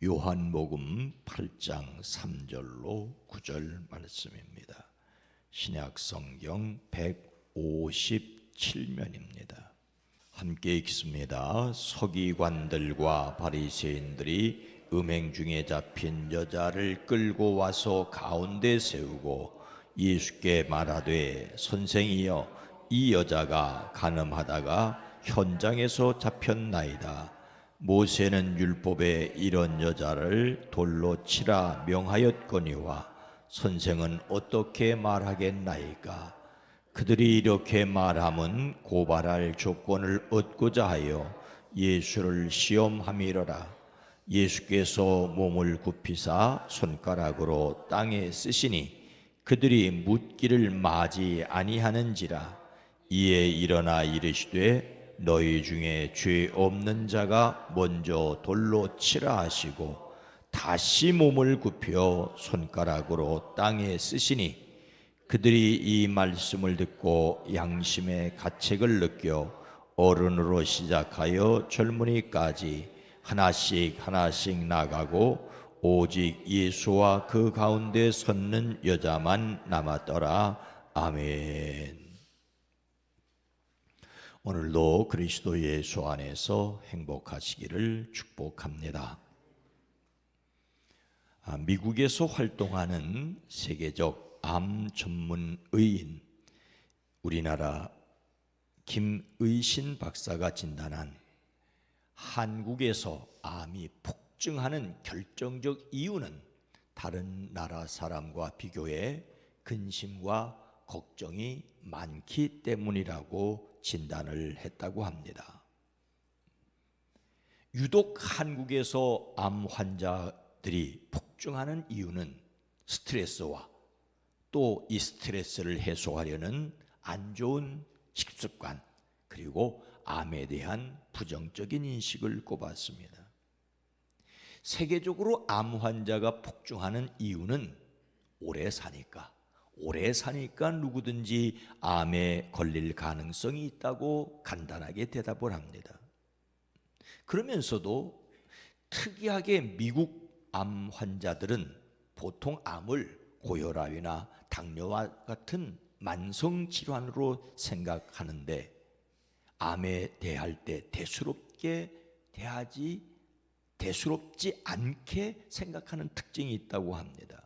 요한복음 8장 3절로 9절 말씀입니다. 신약성경 157면입니다. 함께 읽습니다. 서기관들과 바리새인들이 음행 중에 잡힌 여자를 끌고 와서 가운데 세우고 예수께 말하되, 선생이여, 이 여자가 간음하다가 현장에서 잡혔나이다. 모세는 율법에 이런 여자를 돌로 치라 명하였거니와 선생은 어떻게 말하겠나이까? 그들이 이렇게 말함은 고발할 조건을 얻고자 하여 예수를 시험함이로라. 예수께서 몸을 굽히사 손가락으로 땅에 쓰시니 그들이 묻기를 마지 아니하는지라. 이에 일어나 이르시되, 너희 중에 죄 없는 자가 먼저 돌로 치라 하시고 다시 몸을 굽혀 손가락으로 땅에 쓰시니 그들이 이 말씀을 듣고 양심의 가책을 느껴 어른으로 시작하여 젊은이까지 하나씩 나가고 오직 예수와 그 가운데 섰는 여자만 남았더라. 아멘. 오늘도 그리스도 예수 안에서 행복하시기를 축복합니다. 미국에서 활동하는 세계적 암 전문 의인, 우리나라 김의신 박사가 진단한 한국에서 암이 폭증하는 결정적 이유는 다른 나라 사람과 비교해 근심과 걱정이 많기 때문이라고 진단을 했다고 합니다. 유독 한국에서 암 환자들이 폭증하는 이유는 스트레스와 또 이 스트레스를 해소하려는 안 좋은 식습관, 그리고 암에 대한 부정적인 인식을 꼽았습니다. 세계적으로 암 환자가 폭증하는 이유는 오래 사니까 누구든지 암에 걸릴 가능성이 있다고 간단하게 대답을 합니다. 그러면서도 특이하게 미국 암 환자들은 보통 암을 고혈압이나 당뇨와 같은 만성 질환으로 생각하는데 암에 대할 때 대수롭지 않게 생각하는 특징이 있다고 합니다.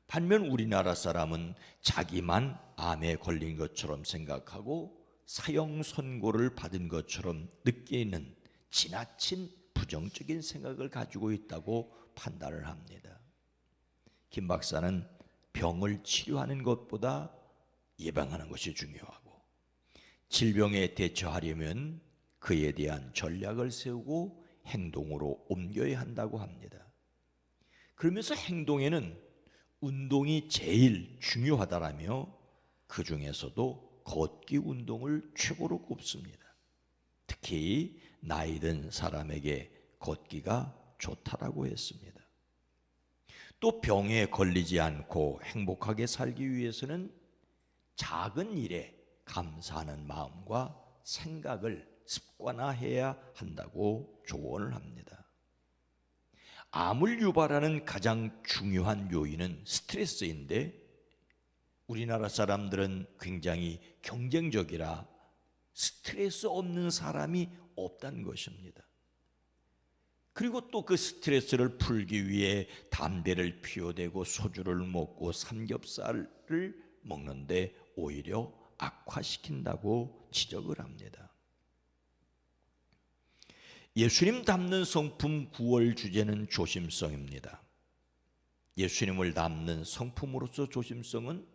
반면 우리나라 사람은 자기만 암에 걸린 것처럼 생각하고 사형 선고를 받은 것처럼 느끼는 지나친 부정적인 생각을 가지고 있다고 판단을 합니다. 김 박사는 병을 치료하는 것보다 예방하는 것이 중요하고, 질병에 대처하려면 그에 대한 전략을 세우고 행동으로 옮겨야 한다고 합니다. 그러면서 행동에는 운동이 제일 중요하다라며 그 중에서도 걷기 운동을 최고로 꼽습니다. 특히 나이 든 사람에게 걷기가 좋다라고 했습니다. 또 병에 걸리지 않고 행복하게 살기 위해서는 작은 일에 감사하는 마음과 생각을 습관화해야 한다고 조언을 합니다. 암을 유발하는 가장 중요한 요인은 스트레스인데 우리나라 사람들은 굉장히 경쟁적이라 스트레스 없는 사람이 없다는 것입니다. 그리고 또 그 스트레스를 풀기 위해 담배를 피워대고 소주를 먹고 삼겹살을 먹는데 오히려 악화시킨다고 지적을 합니다. 예수님 닮는 성품 9월 주제는 조심성입니다. 예수님을 닮는 성품으로서 조심성은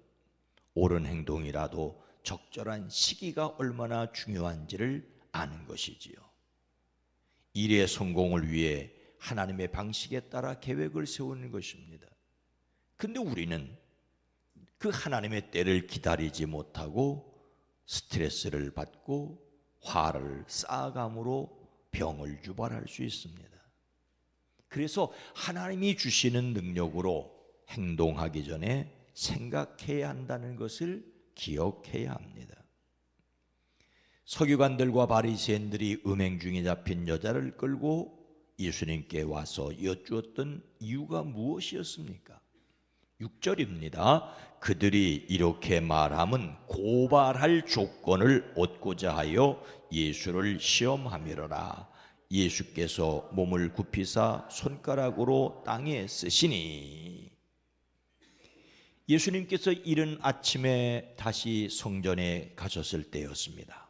옳은 행동이라도 적절한 시기가 얼마나 중요한지를 아는 것이지요. 일의 성공을 위해 하나님의 방식에 따라 계획을 세우는 것입니다. 근데 우리는 그 하나님의 때를 기다리지 못하고 스트레스를 받고 화를 쌓아감으로 병을 유발할 수 있습니다. 그래서 하나님이 주시는 능력으로 행동하기 전에 생각해야 한다는 것을 기억해야 합니다. 서기관들과 바리새인들이 음행 중에 잡힌 여자를 끌고 예수님께 와서 여쭈었던 이유가 무엇이었습니까? 6절입니다. 그들이 이렇게 말함은 고발할 조건을 얻고자 하여 예수를 시험함이로라. 예수께서 몸을 굽히사 손가락으로 땅에 쓰시니. 예수님께서 이른 아침에 다시 성전에 가셨을 때였습니다.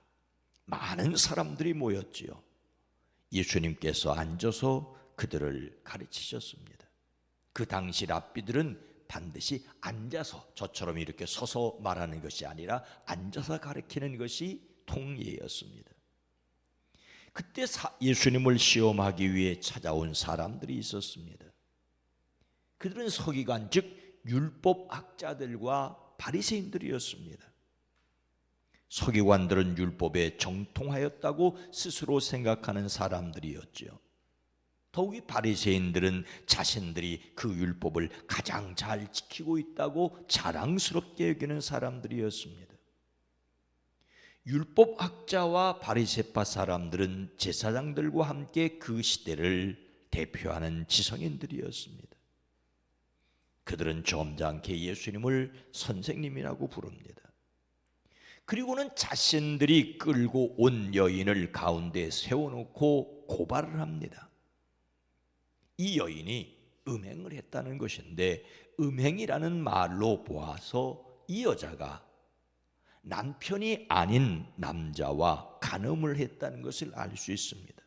많은 사람들이 모였지요. 예수님께서 앉아서 그들을 가르치셨습니다. 그 당시 랍비들은 반드시 앉아서, 저처럼 이렇게 서서 말하는 것이 아니라 앉아서 가르치는 것이 통례였습니다. 그때 예수님을 시험하기 위해 찾아온 사람들이 있었습니다. 그들은 서기관, 즉 율법학자들과 바리새인들이었습니다. 서기관들은 율법에 정통하였다고 스스로 생각하는 사람들이었죠. 더욱이 바리새인들은 자신들이 그 율법을 가장 잘 지키고 있다고 자랑스럽게 여기는 사람들이었습니다. 율법학자와 바리새파 사람들은 제사장들과 함께 그 시대를 대표하는 지성인들이었습니다. 그들은 점잖게 예수님을 선생님이라고 부릅니다. 그리고는 자신들이 끌고 온 여인을 가운데 세워놓고 고발을 합니다. 이 여인이 음행을 했다는 것인데, 음행이라는 말로 보아서 이 여자가 남편이 아닌 남자와 간음을 했다는 것을 알 수 있습니다.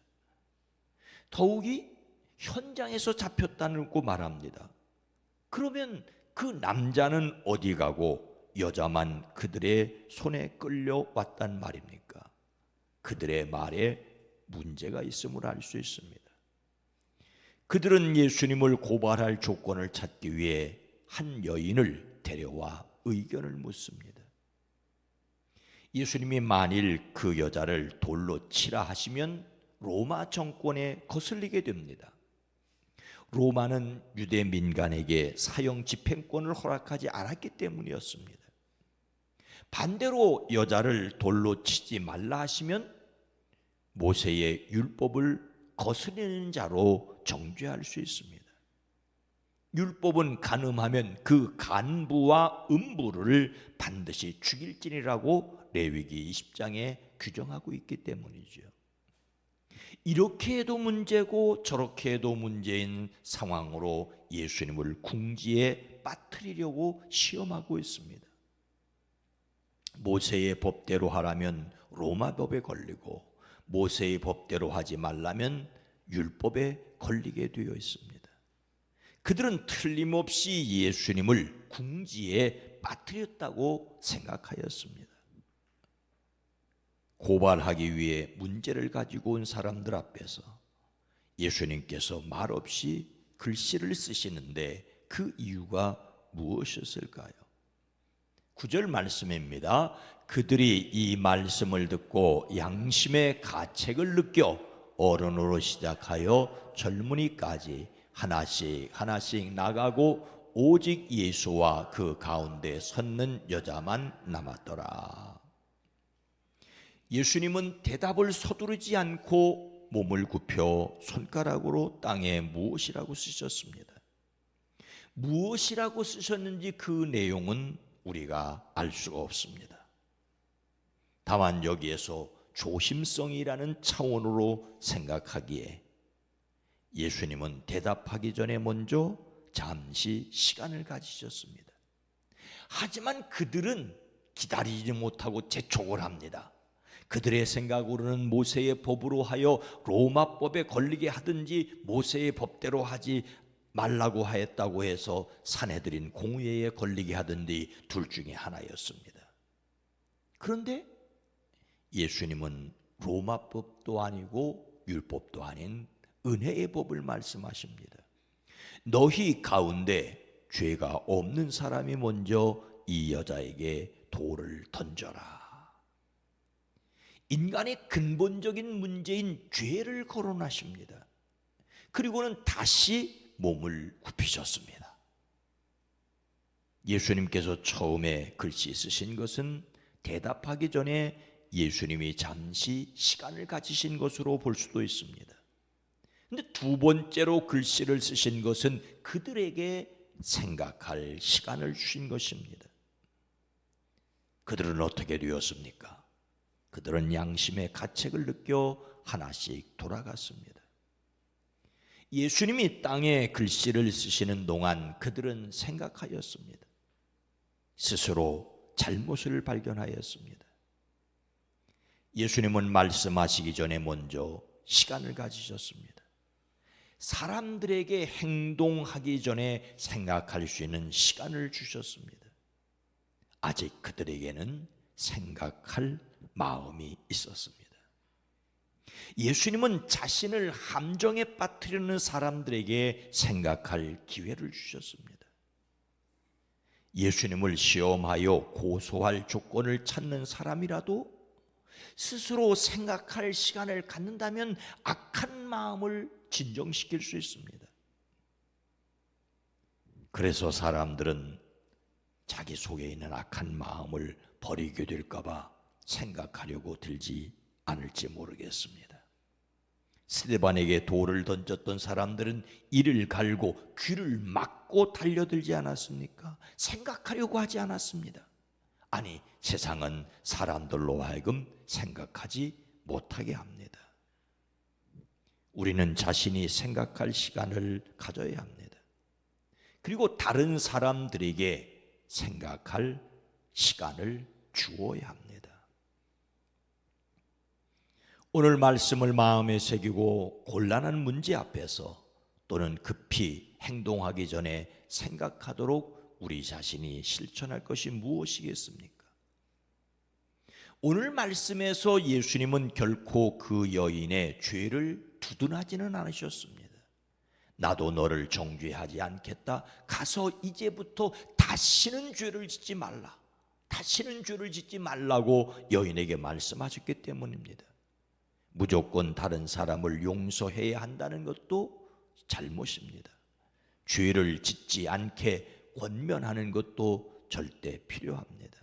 더욱이 현장에서 잡혔다고 말합니다. 그러면 그 남자는 어디 가고 여자만 그들의 손에 끌려왔단 말입니까? 그들의 말에 문제가 있음을 알 수 있습니다. 그들은 예수님을 고발할 조건을 찾기 위해 한 여인을 데려와 의견을 묻습니다. 예수님이 만일 그 여자를 돌로 치라 하시면 로마 정권에 거슬리게 됩니다. 로마는 유대 민간에게 사형 집행권을 허락하지 않았기 때문이었습니다. 반대로 여자를 돌로 치지 말라 하시면 모세의 율법을 거스르는 자로 정죄할 수 있습니다. 율법은 간음하면 그 간부와 음부를 반드시 죽일지니라고 레위기 20장에 규정하고 있기 때문이죠. 이렇게 해도 문제고 저렇게 해도 문제인 상황으로 예수님을 궁지에 빠뜨리려고 시험하고 있습니다. 모세의 법대로 하라면 로마 법에 걸리고, 모세의 법대로 하지 말라면 율법에 걸리게 되어 있습니다. 그들은 틀림없이 예수님을 궁지에 빠뜨렸다고 생각하였습니다. 고발하기 위해 문제를 가지고 온 사람들 앞에서 예수님께서 말없이 글씨를 쓰시는데 그 이유가 무엇이었을까요? 9절 말씀입니다. 그들이 이 말씀을 듣고 양심의 가책을 느껴 어른으로 시작하여 젊은이까지 하나씩 하나씩 나가고 오직 예수와 그 가운데 섰는 여자만 남았더라. 예수님은 대답을 서두르지 않고 몸을 굽혀 손가락으로 땅에 무엇이라고 쓰셨습니다. 무엇이라고 쓰셨는지 그 내용은 우리가 알 수가 없습니다. 다만 여기에서 조심성이라는 차원으로 생각하기에 예수님은 대답하기 전에 먼저 잠시 시간을 가지셨습니다. 하지만 그들은 기다리지 못하고 재촉을 합니다. 그들의 생각으로는 모세의 법으로 하여 로마법에 걸리게 하든지 모세의 법대로 하지 말라고 하였다고 해서 산헤드린 공회에 걸리게 하든지 둘 중에 하나였습니다. 그런데 예수님은 로마법도 아니고 율법도 아닌 은혜의 법을 말씀하십니다. 너희 가운데 죄가 없는 사람이 먼저 이 여자에게 돌을 던져라. 인간의 근본적인 문제인 죄를 거론하십니다. 그리고는 다시 몸을 굽히셨습니다. 예수님께서 처음에 글씨 쓰신 것은 대답하기 전에 예수님이 잠시 시간을 가지신 것으로 볼 수도 있습니다. 근데 두 번째로 글씨를 쓰신 것은 그들에게 생각할 시간을 주신 것입니다. 그들은 어떻게 되었습니까? 그들은 양심의 가책을 느껴 하나씩 돌아갔습니다. 예수님이 땅에 글씨를 쓰시는 동안 그들은 생각하였습니다. 스스로 잘못을 발견하였습니다. 예수님은 말씀하시기 전에 먼저 시간을 가지셨습니다. 사람들에게 행동하기 전에 생각할 수 있는 시간을 주셨습니다. 아직 그들에게는 생각할 마음이 있었습니다. 예수님은 자신을 함정에 빠뜨리는 사람들에게 생각할 기회를 주셨습니다. 예수님을 시험하여 고소할 조건을 찾는 사람이라도 스스로 생각할 시간을 갖는다면 악한 마음을 진정시킬 수 있습니다. 그래서 사람들은 자기 속에 있는 악한 마음을 버리게 될까 봐 생각하려고 들지 않을지 모르겠습니다. 스데반에게 돌을 던졌던 사람들은 이를 갈고 귀를 막고 달려들지 않았습니까? 생각하려고 하지 않았습니다. 아니, 세상은 사람들로 하여금 생각하지 못하게 합니다. 우리는 자신이 생각할 시간을 가져야 합니다. 그리고 다른 사람들에게 생각할 시간을 주어야 합니다. 오늘 말씀을 마음에 새기고 곤란한 문제 앞에서 또는 급히 행동하기 전에 생각하도록 우리 자신이 실천할 것이 무엇이겠습니까? 오늘 말씀에서 예수님은 결코 그 여인의 죄를 두둔하지는 않으셨습니다. 나도 너를 정죄하지 않겠다. 가서 이제부터 다시는 죄를 짓지 말라. 다시는 죄를 짓지 말라고 여인에게 말씀하셨기 때문입니다. 무조건 다른 사람을 용서해야 한다는 것도 잘못입니다. 죄를 짓지 않게 권면하는 것도 절대 필요합니다.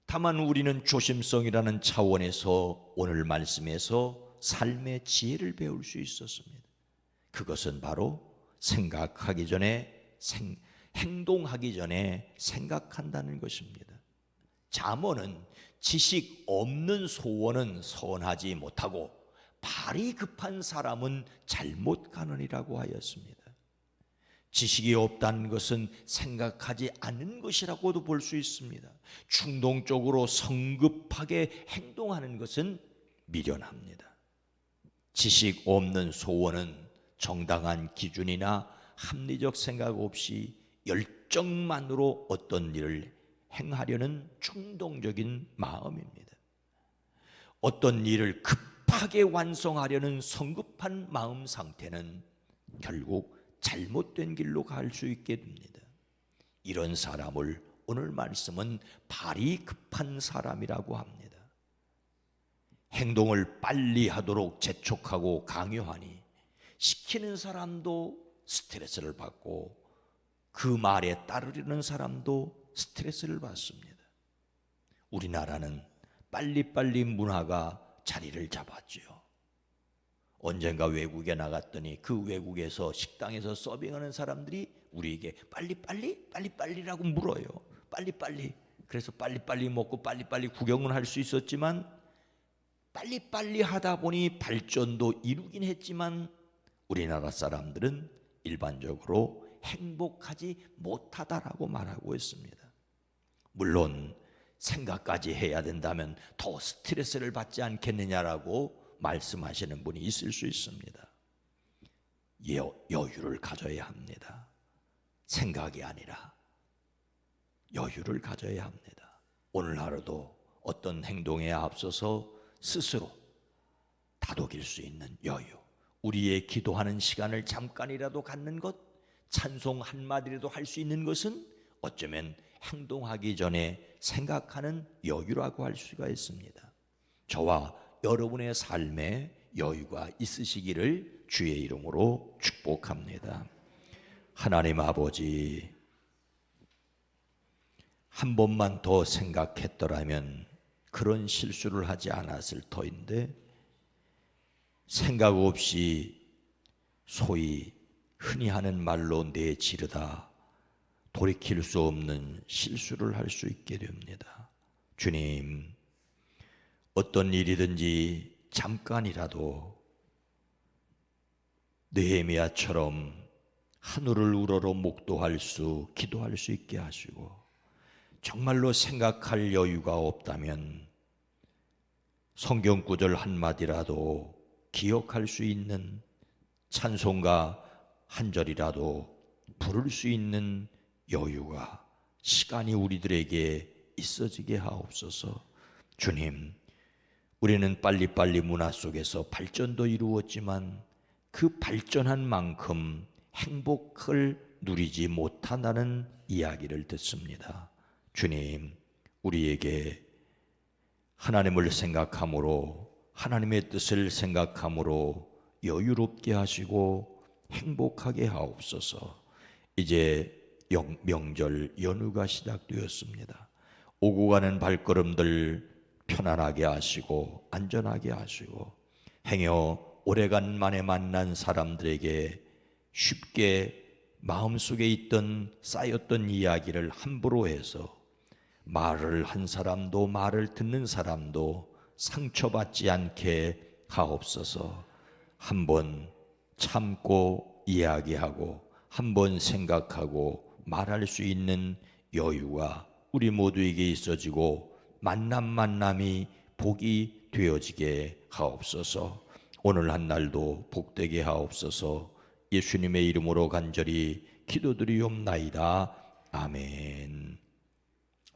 다만 우리는 조심성이라는 차원에서 오늘 말씀에서 삶의 지혜를 배울 수 있었습니다. 그것은 바로 생각하기 전에 행동하기 전에 생각한다는 것입니다. 잠언은 지식 없는 소원은 선하지 못하고 발이 급한 사람은 잘못 가느니라고 하였습니다. 지식이 없다는 것은 생각하지 않는 것이라고도 볼 수 있습니다. 충동적으로 성급하게 행동하는 것은 미련합니다. 지식 없는 소원은 정당한 기준이나 합리적 생각 없이 열정만으로 어떤 일을 행하려는 충동적인 마음입니다. 어떤 일을 급하게 완성하려는 성급한 마음 상태는 결국 잘못된 길로 갈 수 있게 됩니다. 이런 사람을 오늘 말씀은 발이 급한 사람이라고 합니다. 행동을 빨리 하도록 재촉하고 강요하니 시키는 사람도 스트레스를 받고 그 말에 따르려는 사람도 스트레스를 받습니다. 우리나라는 빨리빨리 문화가 자리를 잡았지요. 언젠가 외국에 나갔더니 그 외국에서 식당에서 서빙하는 사람들이 우리에게 빨리빨리라고 물어요. 빨리빨리. 그래서 빨리빨리 먹고 빨리빨리 구경은 할 수 있었지만 빨리빨리 하다 보니 발전도 이루긴 했지만 우리나라 사람들은 일반적으로 행복하지 못하다라고 말하고 있습니다. 물론 생각까지 해야 된다면 더 스트레스를 받지 않겠느냐라고 말씀하시는 분이 있을 수 있습니다. 여유를 가져야 합니다. 생각이 아니라 여유를 가져야 합니다. 오늘 하루도 어떤 행동에 앞서서 스스로 다독일 수 있는 여유, 우리의 기도하는 시간을 잠깐이라도 갖는 것, 찬송 한마디라도 할 수 있는 것은 어쩌면 행동하기 전에 생각하는 여유라고 할 수가 있습니다. 저와 여러분의 삶에 여유가 있으시기를 주의 이름으로 축복합니다. 하나님 아버지, 한 번만 더 생각했더라면 그런 실수를 하지 않았을 터인데 생각 없이 소위 흔히 하는 말로 내지르다 돌이킬 수 없는 실수를 할 수 있게 됩니다. 주님, 어떤 일이든지 잠깐이라도 느헤미야처럼 하늘을 우러러 목도할 수, 기도할 수 있게 하시고, 정말로 생각할 여유가 없다면 성경 구절 한마디라도 기억할 수 있는, 찬송가 한 절이라도 부를 수 있는 여유가, 시간이 우리들에게 있어지게 하옵소서. 주님, 우리는 빨리빨리 문화 속에서 발전도 이루었지만 그 발전한 만큼 행복을 누리지 못한다는 이야기를 듣습니다. 주님, 우리에게 하나님을 생각함으로, 하나님의 뜻을 생각함으로 여유롭게 하시고 행복하게 하옵소서. 이제 명절 연휴가 시작되었습니다. 오고 가는 발걸음들 편안하게 하시고 안전하게 하시고, 행여 오래간만에 만난 사람들에게 쉽게 마음속에 있던 쌓였던 이야기를 함부로 해서 말을 한 사람도 말을 듣는 사람도 상처받지 않게 하옵소서. 한번 참고 이야기하고 한번 생각하고 말할 수 있는 여유가 우리 모두에게 있어지고 만남이 복이 되어지게 하옵소서. 오늘 한 날도 복되게 하옵소서. 예수님의 이름으로 간절히 기도드리옵나이다. 아멘.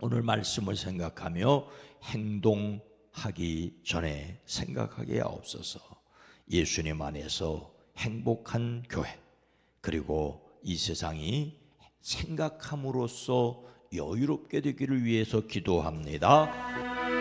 오늘 말씀을 생각하며 행동하기 전에 생각하게 하옵소서. 예수님 안에서 행복한 교회, 그리고 이 세상이 생각함으로써 여유롭게 되기를 위해서 기도합니다.